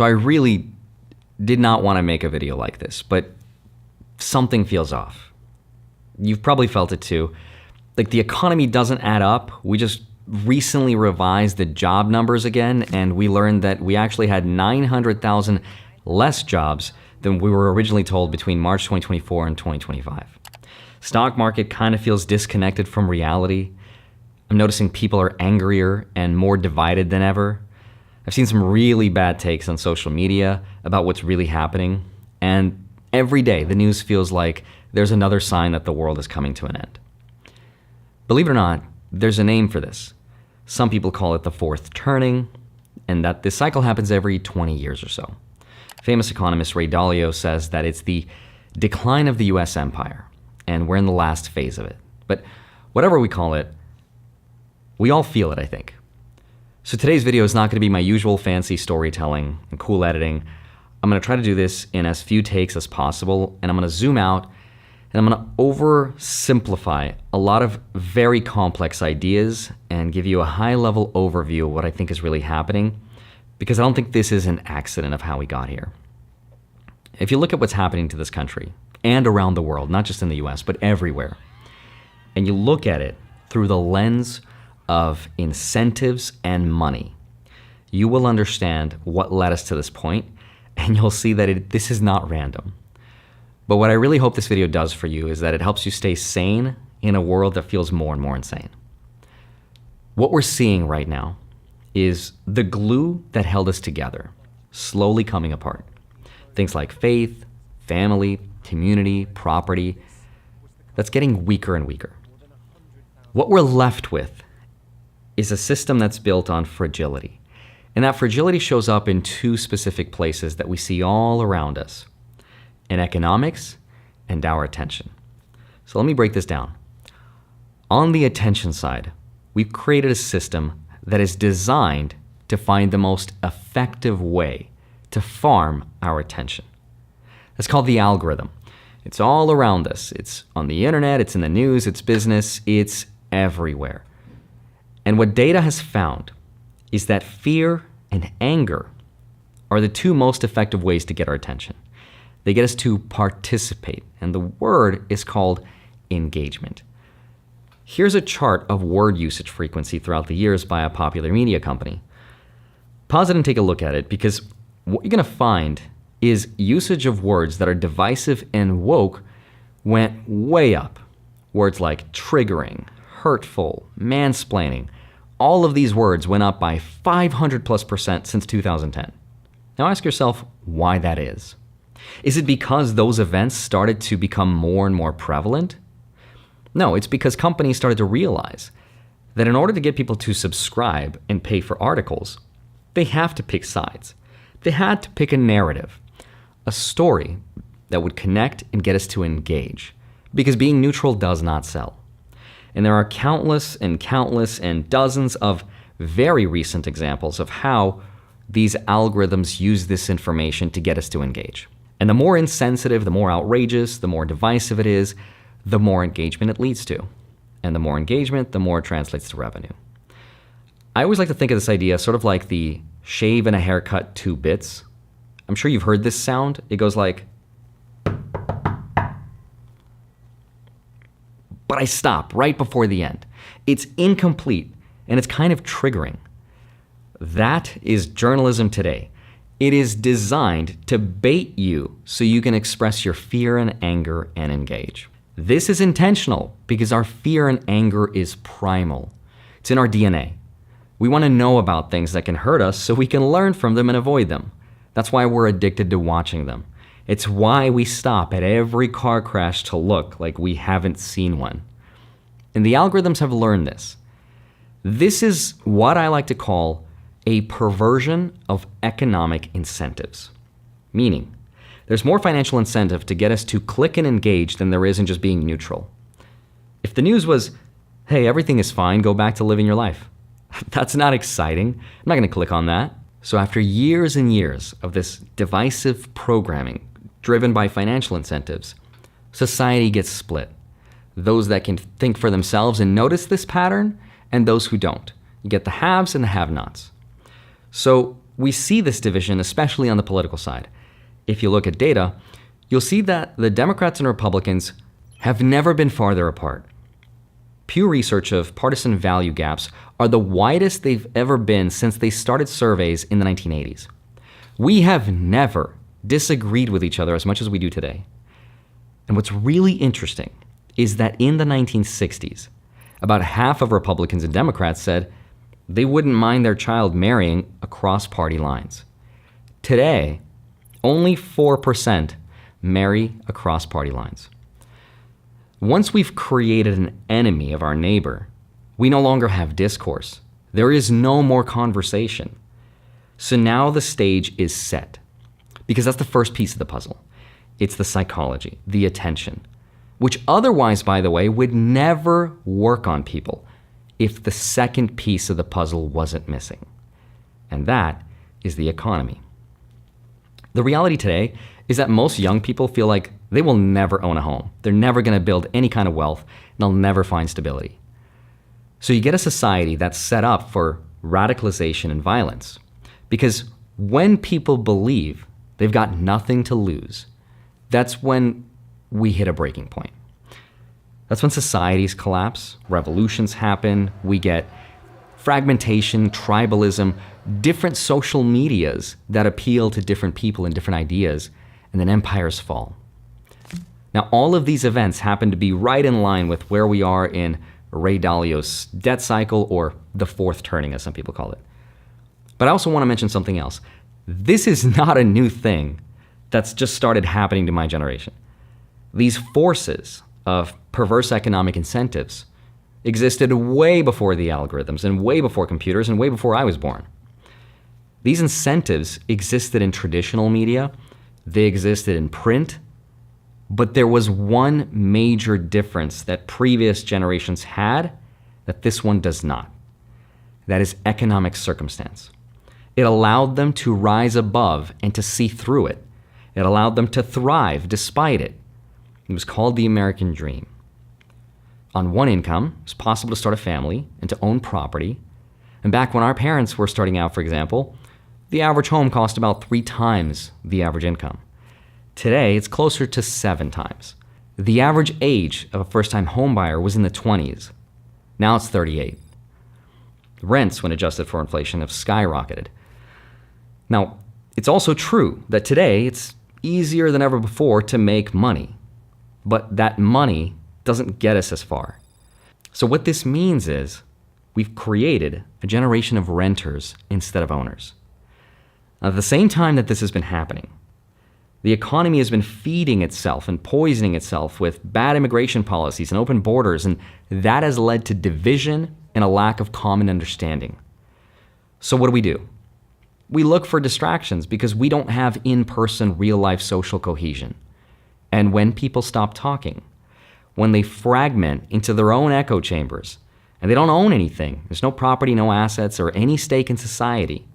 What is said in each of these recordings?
So I really did not want to make a video like this, but something feels off. You've probably felt it too. Like the economy doesn't add up. We just recently revised the job numbers again, and we learned that we actually had 900,000 less jobs than we were originally told between March 2024 and 2025. Stock market kind of feels disconnected from reality. I'm noticing people are angrier and more divided than ever. I've seen some really bad takes on social media about what's really happening, and every day the news feels like there's another sign that the world is coming to an end. Believe it or not, there's a name for this. Some people call it the fourth turning, and that this cycle happens every 20 years or so. Famous economist Ray Dalio says that it's the decline of the US empire, and we're in the last phase of it. But whatever we call it, we all feel it, I think. So today's video is not going to be my usual fancy storytelling and cool editing. I'm going to try to do this in as few takes as possible, and I'm going to zoom out, and I'm going to oversimplify a lot of very complex ideas and give you a high-level overview of what I think is really happening, because I don't think this is an accident of how we got here. If you look at what's happening to this country and around the world, not just in the US, but everywhere, and you look at it through the lens of incentives and money, you will understand what led us to this point, and you'll see that this is not random. But what I really hope this video does for you is that it helps you stay sane in a world that feels more and more insane. What we're seeing right now is the glue that held us together slowly coming apart. Things like faith, family, community, property, that's getting weaker and weaker. What we're left with is a system that's built on fragility. And that fragility shows up in two specific places that we see all around us: in economics and our attention. So let me break this down. On the attention side, we've created a system that is designed to find the most effective way to farm our attention. That's called the algorithm. It's all around us. It's on the internet, it's in the news, it's business, it's everywhere. And what data has found is that fear and anger are the two most effective ways to get our attention. They get us to participate, and the word is called engagement. Here's a chart of word usage frequency throughout the years by a popular media company. Pause it and take a look at it, because what you're going to find is usage of words that are divisive and woke went way up. Words like triggering, hurtful, mansplaining, all of these words went up by 500+% since 2010. Now ask yourself why that is. Is it because those events started to become more and more prevalent? No, it's because companies started to realize that in order to get people to subscribe and pay for articles, they have to pick sides. They had to pick a narrative, a story that would connect and get us to engage, because being neutral does not sell. And there are countless and dozens of very recent examples of how these algorithms use this information to get us to engage. And the more insensitive, the more outrageous, the more divisive it is, the more engagement it leads to. And the more engagement, the more it translates to revenue. I always like to think of this idea sort of like the shave and a haircut 2 bits. I'm sure you've heard this sound. It goes like, but I stop right before the end. It's incomplete, and it's kind of triggering. That is journalism today. It is designed to bait you so you can express your fear and anger and engage. This is intentional because our fear and anger is primal. It's in our DNA. We want to know about things that can hurt us so we can learn from them and avoid them. That's why we're addicted to watching them. It's why we stop at every car crash to look like we haven't seen one. And the algorithms have learned this. This is what I like to call a perversion of economic incentives. Meaning, there's more financial incentive to get us to click and engage than there is in just being neutral. If the news was, hey, everything is fine, go back to living your life, that's not exciting. I'm not going to click on that. So after years and years of this divisive programming driven by financial incentives, society gets split. Those that can think for themselves and notice this pattern, and those who don't. You get the haves and the have-nots. So we see this division, especially on the political side. If you look at data, you'll see that the Democrats and Republicans have never been farther apart. Pew Research of partisan value gaps are the widest they've ever been since they started surveys in the 1980s. We have never disagreed with each other as much as we do today. And what's really interesting is that in the 1960s, about half of Republicans and Democrats said they wouldn't mind their child marrying across party lines. Today, only 4% marry across party lines. Once we've created an enemy of our neighbor, we no longer have discourse. There is no more conversation. So now the stage is set, because that's the first piece of the puzzle. It's the psychology, the attention, which otherwise, by the way, would never work on people if the second piece of the puzzle wasn't missing. And that is the economy. The reality today is that most young people feel like they will never own a home. They're never going to build any kind of wealth, and they'll never find stability. So you get a society that's set up for radicalization and violence. Because when people believe they've got nothing to lose, that's when we hit a breaking point. That's when societies collapse, revolutions happen, we get fragmentation, tribalism, different social medias that appeal to different people and different ideas, and then empires fall. Now, all of these events happen to be right in line with where we are in Ray Dalio's debt cycle, or the fourth turning, as some people call it. But I also want to mention something else. This is not a new thing that's just started happening to my generation. These forces of perverse economic incentives existed way before the algorithms and way before computers and way before I was born. These incentives existed in traditional media, they existed in print, but there was one major difference that previous generations had that this one does not. That is economic circumstance. It allowed them to rise above and to see through it. It allowed them to thrive despite it. It was called the American dream. On one income, it was possible to start a family and to own property. And back when our parents were starting out, for example, the average home cost about 3 times the average income. Today, it's closer to 7 times. The average age of a first-time home buyer was in the 20s. Now it's 38. Rents, when adjusted for inflation, have skyrocketed. Now, it's also true that today it's easier than ever before to make money. But that money doesn't get us as far. So what this means is we've created a generation of renters instead of owners. Now, at the same time that this has been happening, the economy has been feeding itself and poisoning itself with bad immigration policies and open borders, and that has led to division and a lack of common understanding. So what do? We look for distractions because we don't have in-person, real-life social cohesion. And when people stop talking, when they fragment into their own echo chambers, and they don't own anything, there's no property, no assets, or any stake in society,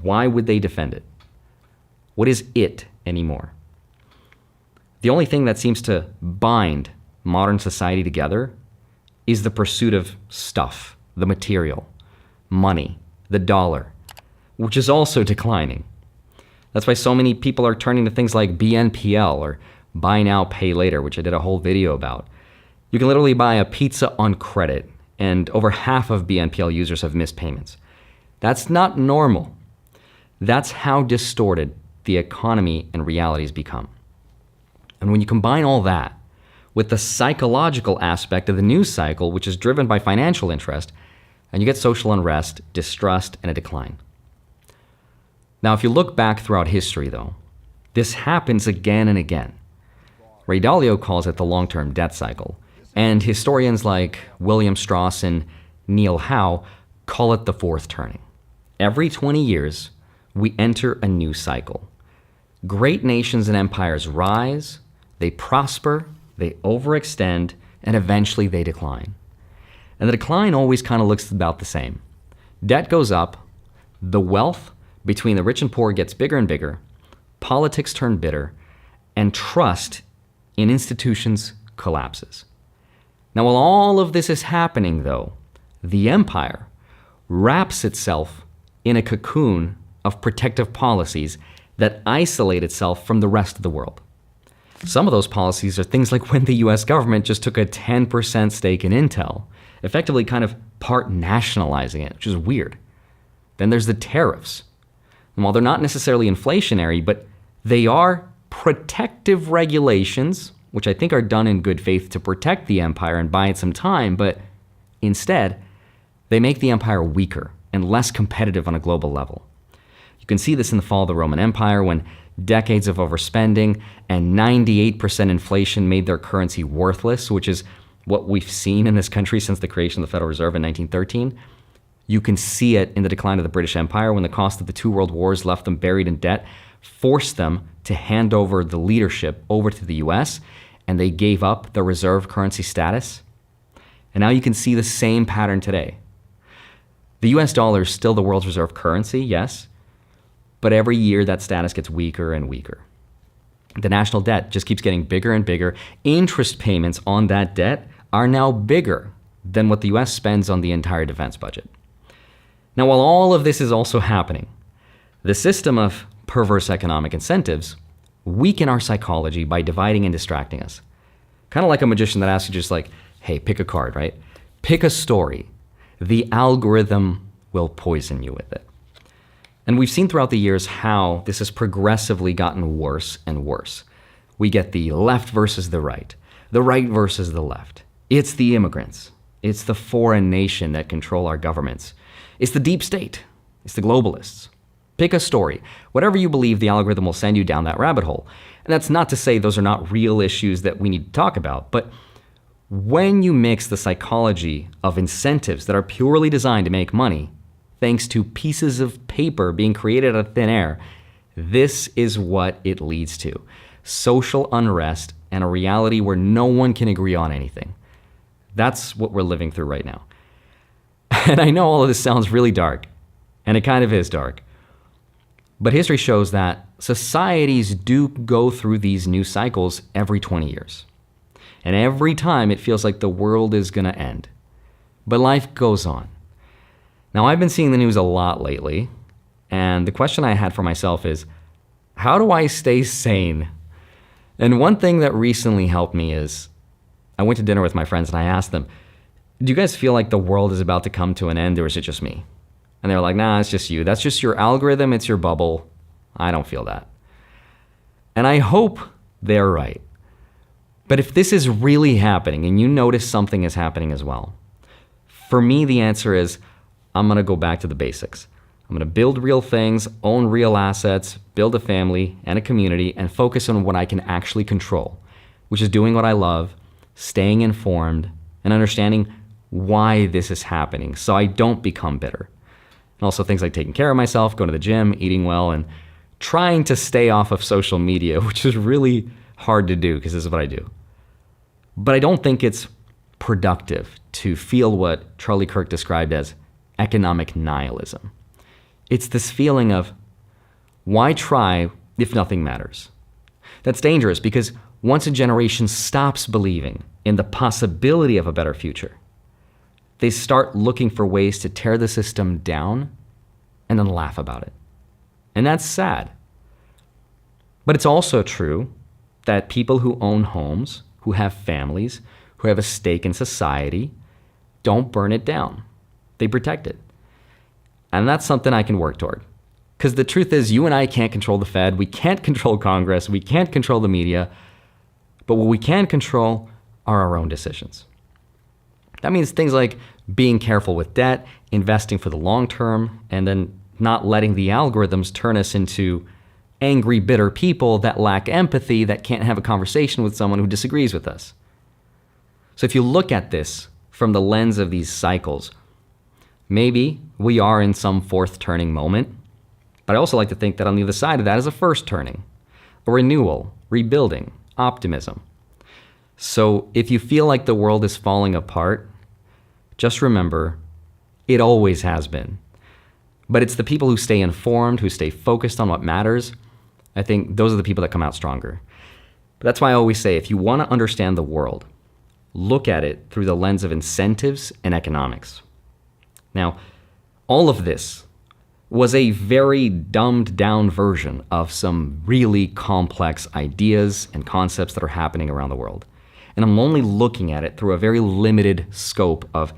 why would they defend it? What is it anymore? The only thing that seems to bind modern society together is the pursuit of stuff, the material, money, the dollar, which is also declining. That's why so many people are turning to things like BNPL or buy now, pay later, which I did a whole video about. You can literally buy a pizza on credit, and over half of BNPL users have missed payments. That's not normal. That's how distorted the economy and realities become. And when you combine all that with the psychological aspect of the news cycle, which is driven by financial interest, and you get social unrest, distrust, and a decline. Now, if you look back throughout history, though, this happens again and again. Ray Dalio calls it the long-term debt cycle, and historians like William Strauss and Neil Howe call it the fourth turning. Every 20 years, we enter a new cycle. Great nations and empires rise, they prosper, they overextend, and eventually they decline. And the decline always kind of looks about the same. Debt goes up, the wealth between the rich and poor gets bigger and bigger, politics turn bitter, and trust in institutions collapses. Now, while all of this is happening, though, the empire wraps itself in a cocoon of protective policies that isolate itself from the rest of the world. Some of those policies are things like when the US government just took a 10% stake in Intel, effectively kind of part nationalizing it, which is weird. Then there's the tariffs. And while they're not necessarily inflationary, but they are protective regulations, which I think are done in good faith to protect the empire and buy it some time, but instead, they make the empire weaker and less competitive on a global level. You can see this in the fall of the Roman Empire when decades of overspending and 98% inflation made their currency worthless, which is what we've seen in this country since the creation of the Federal Reserve in 1913. You can see it in the decline of the British Empire when the cost of the two world wars left them buried in debt, forced them to hand over the leadership over to the US, and they gave up the reserve currency status. And now you can see the same pattern today. The US dollar is still the world's reserve currency, yes, but every year that status gets weaker and weaker. The national debt just keeps getting bigger and bigger. Interest payments on that debt are now bigger than what the US spends on the entire defense budget. Now, while all of this is also happening, the system of perverse economic incentives weaken our psychology by dividing and distracting us. Kind of like a magician that asks you just like, hey, pick a card, right? Pick a story. The algorithm will poison you with it. And we've seen throughout the years how this has progressively gotten worse and worse. We get the left versus the right versus the left. It's the immigrants. It's the foreign nation that control our governments. It's the deep state. It's the globalists. Pick a story. Whatever you believe, the algorithm will send you down that rabbit hole. And that's not to say those are not real issues that we need to talk about, but when you mix the psychology of incentives that are purely designed to make money, thanks to pieces of paper being created out of thin air, this is what it leads to. Social unrest and a reality where no one can agree on anything. That's what we're living through right now. And I know all of this sounds really dark, and it kind of is dark. But history shows that societies do go through these new cycles every 20 years. And every time it feels like the world is going to end. But life goes on. Now, I've been seeing the news a lot lately, and the question I had for myself is, how do I stay sane? And one thing that recently helped me is, I went to dinner with my friends and I asked them, do you guys feel like the world is about to come to an end, or is it just me? And they were like, nah, it's just you. That's just your algorithm. It's your bubble. I don't feel that. And I hope they're right. But if this is really happening and you notice something is happening as well, for me, the answer is I'm going to go back to the basics. I'm going to build real things, own real assets, build a family and a community, and focus on what I can actually control, which is doing what I love, staying informed, and understanding why this is happening so I don't become bitter. And also things like taking care of myself, going to the gym, eating well, and trying to stay off of social media, which is really hard to do because this is what I do. But I don't think it's productive to feel what Charlie Kirk described as economic nihilism. It's this feeling of, why try if nothing matters? That's dangerous because once a generation stops believing in the possibility of a better future, they start looking for ways to tear the system down and then laugh about it. And that's sad. But it's also true that people who own homes, who have families, who have a stake in society, don't burn it down. They protect it. And that's something I can work toward. Because the truth is, you and I can't control the Fed, we can't control Congress, we can't control the media, but what we can control are our own decisions. That means things like being careful with debt, investing for the long term, and then not letting the algorithms turn us into angry, bitter people that lack empathy, that can't have a conversation with someone who disagrees with us. So if you look at this from the lens of these cycles, maybe we are in some fourth turning moment, but I also like to think that on the other side of that is a first turning, a renewal, rebuilding, optimism. So if you feel like the world is falling apart, just remember, it always has been. But it's the people who stay informed, who stay focused on what matters. I think those are the people that come out stronger. But that's why I always say, if you want to understand the world, look at it through the lens of incentives and economics. Now, all of this was a very dumbed down version of some really complex ideas and concepts that are happening around the world. And I'm only looking at it through a very limited scope of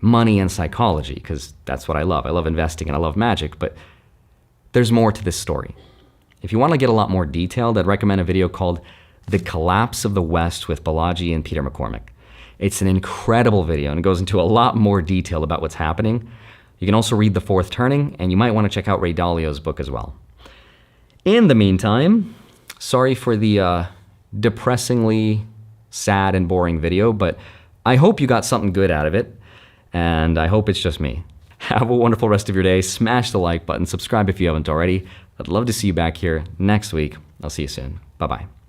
money and psychology, because that's what I love. I love investing and I love magic, but there's more to this story. If you want to get a lot more detailed, I'd recommend a video called The Collapse of the West with Balaji and Peter McCormick. It's an incredible video and it goes into a lot more detail about what's happening. You can also read The Fourth Turning, and you might want to check out Ray Dalio's book as well. In the meantime, sorry for the depressingly sad and boring video, but I hope you got something good out of it, and I hope it's just me. Have a wonderful rest of your day. Smash the like button, subscribe if you haven't already. I'd love to see you back here next week. I'll see you soon. Bye-bye.